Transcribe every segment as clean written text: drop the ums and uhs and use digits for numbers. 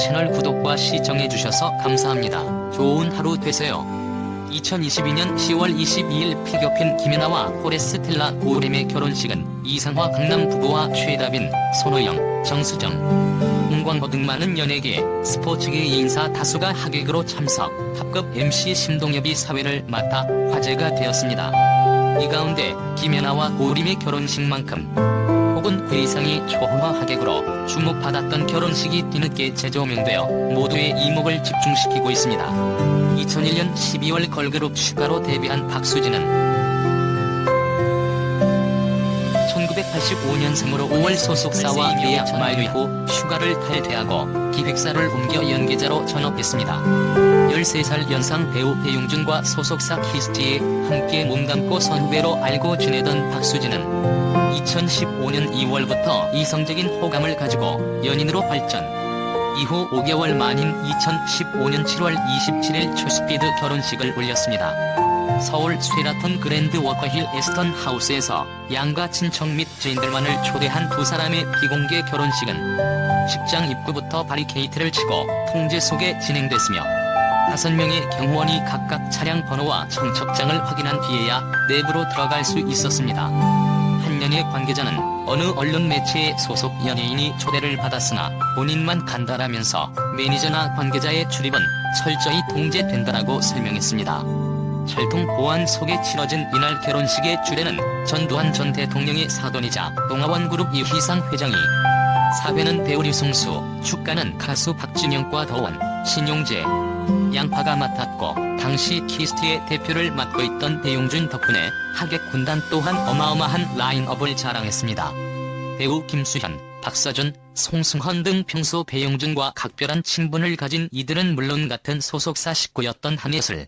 채널 구독과 시청해주셔서 감사합니다. 좋은 하루 되세요. 2022년 10월 22일 피겨팬 김연아와 포레스텔라 고림의 결혼식은 이상화 강남 부부와 최다빈, 손호영, 정수정, 홍광호 등 많은 연예계, 스포츠계 인사 다수가 하객으로 참석, 탑급 MC 심동엽이 사회를 맡아 화제가 되었습니다. 이 가운데 김연아와 고림의 결혼식만큼 혹은 그 이상이 초호화 하객으로 주목받았던 결혼식이 뒤늦게 재조명되어 모두의 이목을 집중시키고 있습니다. 2001년 12월 걸그룹 슈가로 데뷔한 박수진은 1985년생으로 5월 소속사와 계약 만료 후 슈가를 탈퇴하고 기획사를 옮겨 연기자로 전업했습니다. 13살 연상 배우 배용준과 소속사 키스티에 함께 몸담고 선후배로 알고 지내던 박수진은 2015년 2월부터 이성적인 호감을 가지고 연인으로 발전. 이후 5개월 만인 2015년 7월 27일 초스피드 결혼식을 올렸습니다. 서울 쉐라톤 그랜드 워커힐 에스턴 하우스에서 양가 친척 및 지인들만을 초대한 두 사람의 비공개 결혼식은 식장 입구부터 바리케이트를 치고 통제 속에 진행됐으며 5명의 경호원이 각각 차량 번호와 청첩장을 확인한 뒤에야 내부로 들어갈 수 있었습니다. 한 연예 관계자는 어느 언론 매체의 소속 연예인이 초대를 받았으나 본인만 간다라면서 매니저나 관계자의 출입은 철저히 통제된다라고 설명했습니다. 철통 보안 속에 치러진 이날 결혼식의 주례는 전두환 전 대통령의 사돈이자 동아원그룹 이희상 회장이, 사회는 배우 류승수, 축가는 가수 박진영과 더원, 신용재, 양파가 맡았고 당시 키스티의 대표를 맡고 있던 배용준 덕분에 하객 군단 또한 어마어마한 라인업을 자랑했습니다. 배우 김수현, 박서준, 송승헌 등 평소 배용준과 각별한 친분을 가진 이들은 물론 같은 소속사 식구였던 한예슬,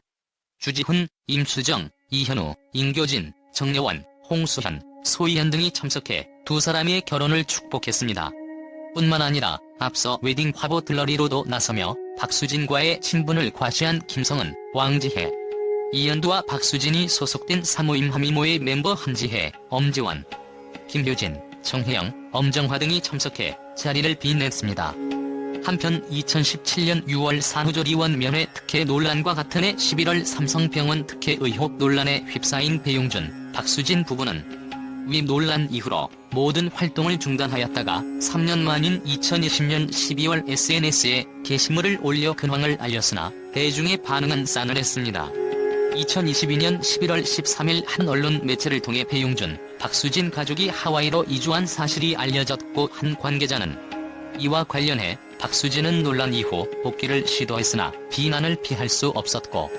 주지훈, 임수정, 이현우, 임교진, 정려원, 홍수현, 소희연 등이 참석해 두 사람의 결혼을 축복했습니다. 뿐만 아니라 앞서 웨딩 화보 들러리로도 나서며 박수진과의 친분을 과시한 김성은, 왕지혜, 이연두와 박수진이 소속된 사모임 하미모의 멤버 한지혜, 엄지원, 김효진, 정혜영, 엄정화 등이 참석해 자리를 빛냈습니다. 한편 2017년 6월 산후조리원 면회 특혜 논란과 같은 해 11월 삼성병원 특혜 의혹 논란에 휩싸인 배용준, 박수진 부부는 위 논란 이후로 모든 활동을 중단하였다가 3년 만인 2020년 12월 SNS에 게시물을 올려 근황을 알렸으나 대중의 반응은 싸늘했습니다. 2022년 11월 13일 한 언론 매체를 통해 배용준, 박수진 가족이 하와이로 이주한 사실이 알려졌고 한 관계자는 이와 관련해 박수진은 논란 이후 복귀를 시도했으나 비난을 피할 수 없었고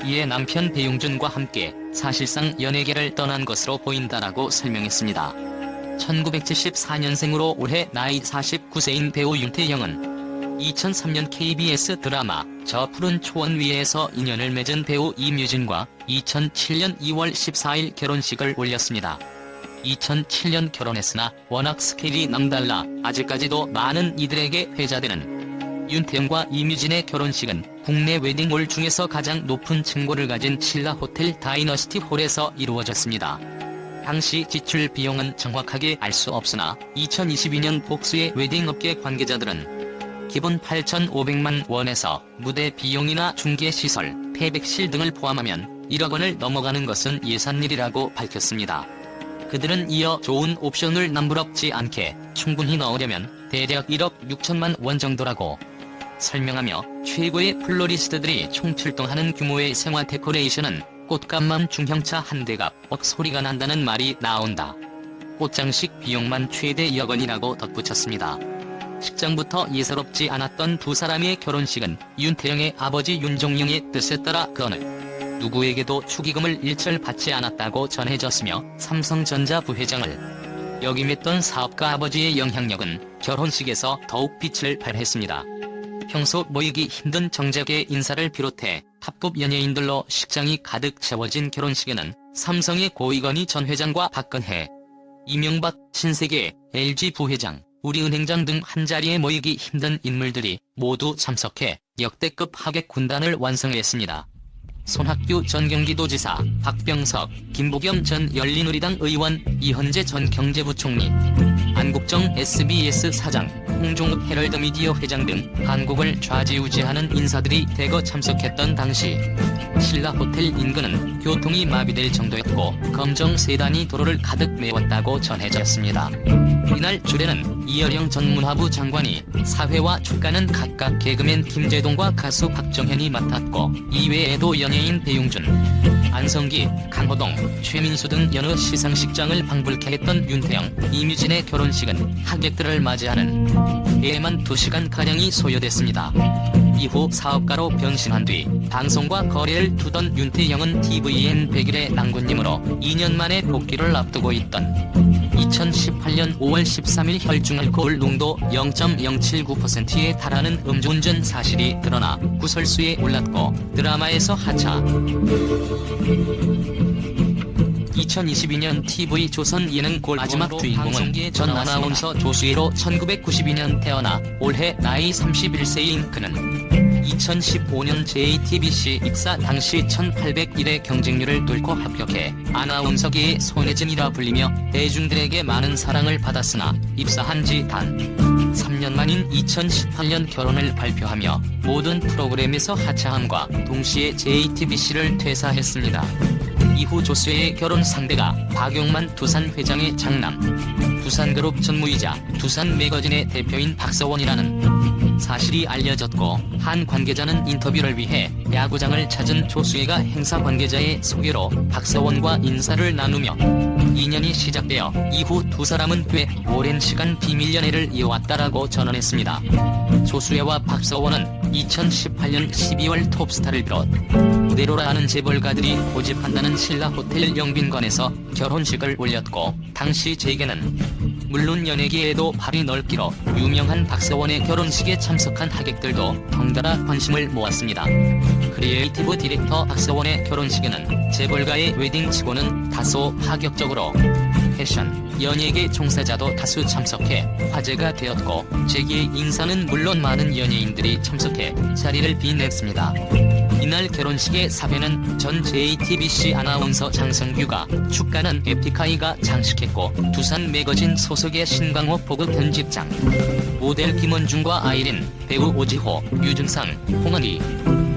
이에 남편 배용준과 함께 사실상 연예계를 떠난 것으로 보인다라고 설명했습니다. 1974년생으로 올해 나이 49세인 배우 윤태영은 2003년 KBS 드라마 저 푸른 초원 위에서 인연을 맺은 배우 이뮤진과 2007년 2월 14일 결혼식을 올렸습니다. 2007년 결혼했으나 워낙 스케일이 남달라 아직까지도 많은 이들에게 회자되는 윤태영과 이뮤진의 결혼식은 국내 웨딩홀 중에서 가장 높은 층고를 가진 신라 호텔 다이너시티 홀에서 이루어졌습니다. 당시 지출 비용은 정확하게 알 수 없으나 2022년 복수의 웨딩업계 관계자들은 기본 8,500만 원에서 무대 비용이나 중개시설, 패백실 등을 포함하면 1억 원을 넘어가는 것은 예산일이라고 밝혔습니다. 그들은 이어 좋은 옵션을 남부럽지 않게 충분히 넣으려면 대략 1억 6천만 원 정도라고 설명하며 최고의 플로리스트들이 총출동하는 규모의 생화 데코레이션은 꽃감만 중형차 한 대가 억 소리가 난다는 말이 나온다. 꽃장식 비용만 최대 2억 원이라고 덧붙였습니다. 식장부터 예사롭지 않았던 두 사람의 결혼식은 윤태영의 아버지 윤종영의 뜻에 따라 그 어느 누구에게도 축의금을 일절 받지 않았다고 전해졌으며 삼성전자 부회장을 역임했던 사업가 아버지의 영향력은 결혼식에서 더욱 빛을 발했습니다. 평소 모이기 힘든 정재계 인사를 비롯해 탑급 연예인들로 식장이 가득 채워진 결혼식에는 삼성의 고이건희 전 회장과 박근혜, 이명박, 신세계, LG 부회장, 우리은행장 등 한자리에 모이기 힘든 인물들이 모두 참석해 역대급 하객 군단을 완성했습니다. 손학규 전 경기도지사, 박병석, 김부겸 전 열린우리당 의원, 이현재 전 경제부총리, 안국정 SBS 사장, 홍종욱 헤럴드미디어 회장 등 한국을 좌지우지하는 인사들이 대거 참석했던 당시 신라호텔 인근은 교통이 마비될 정도였고 검정 세단이 도로를 가득 메웠다고 전해졌습니다. 이날 주례는 이어령 전 문화부 장관이, 사회와 축가는 각각 개그맨 김재동과 가수 박정현이 맡았고 이외에도 연예인 배용준, 안성기, 강호동, 최민수 등 여러 시상식장을 방불케 했던 윤태영, 이뮤진의 결혼식은 하객들을 맞이하는 데에만 2시간가량이 소요됐습니다. 이후 사업가로 변신한 뒤 방송과 거래를 두던 윤태영은 tvN 100일의 낭군님으로 2년 만에 복귀를 앞두고 있던 2018년 5월 13일 혈중 알코올 농도 0.079%에 달하는 음주운전 사실이 드러나 구설수에 올랐고 드라마에서 하차. 2022년 TV 조선 예능 골 마지막 주인공은 전 아나운서 조수희로 1992년 태어나 올해 나이 31세인 그는 2015년 JTBC 입사 당시 1801의 경쟁률을 뚫고 합격해 아나운서계의 손예진이라 불리며 대중들에게 많은 사랑을 받았으나 입사한 지 단 3년 만인 2018년 결혼을 발표하며 모든 프로그램에서 하차함과 동시에 JTBC를 퇴사했습니다. 이후 조수희의 결혼 상대가 박용만 두산 회장의 장남, 두산그룹 전무이자 두산 매거진의 대표인 박서원이라는 사실이 알려졌고, 한 관계자는 인터뷰를 위해 야구장을 찾은 조수희가 행사 관계자의 소개로 박서원과 인사를 나누며 인연이 시작되어 이후 두 사람은 꽤 오랜 시간 비밀 연애를 이어왔다라고 전언했습니다. 조수희와 박서원은 2018년 12월 톱스타를 비롯 무대로라 하는 재벌가들이 고집한다는 신라호텔 영빈관에서 결혼식을 올렸고, 당시 재계는 물론 연예계에도 발이 넓기로 유명한 박서원의 결혼식에 참석한 하객들도 덩달아 관심을 모았습니다. 크리에이티브 디렉터 박서원의 결혼식에는 재벌가의 웨딩치고는 다소 파격적으로 패션, 연예계 종사자도 다수 참석해 화제가 되었고, 재계의 인사는 물론 많은 연예인들이 참석해 자리를 빛냈습니다. 이날 결혼식의 사회는 전 JTBC 아나운서 장성규가, 축가는 에픽하이가 장식했고, 두산 매거진 소속의 신광호 보급 편집장, 모델 김원중과 아이린, 배우 오지호, 유준상, 홍은희,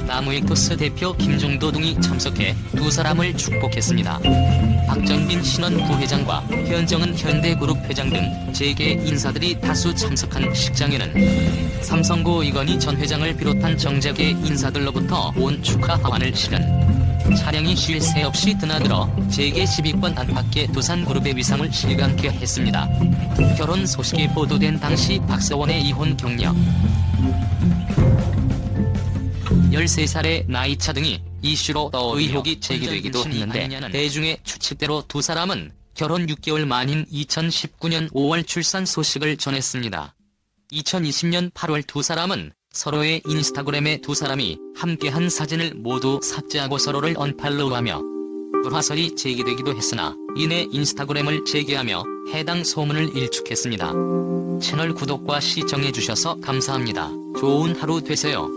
나무에크스 대표 김종도 등이 참석해 두 사람을 축복했습니다. 박정빈 신원 부회장과 현정은 현대그룹 회장 등 재계 인사들이 다수 참석한 식장에는 삼성고 이건희 전 회장을 비롯한 정재계 인사들로부터 온 축하 하환을 실은 차량이 쉴 새 없이 드나들어 재계 12권 안팎의 두산그룹의 위상을 실감케 했습니다. 결혼 소식이 보도된 당시 박서원의 이혼 경력, 13살의 나이차 등이 이슈로 의혹이 제기되기도 했는데, 대중의 추측대로 두 사람은 결혼 6개월 만인 2019년 5월 출산 소식을 전했습니다. 2020년 8월 두 사람은 서로의 인스타그램에 두 사람이 함께한 사진을 모두 삭제하고 서로를 언팔로우하며 불화설이 제기되기도 했으나 이내 인스타그램을 재개하며 해당 소문을 일축했습니다. 채널 구독과 시청해주셔서 감사합니다. 좋은 하루 되세요.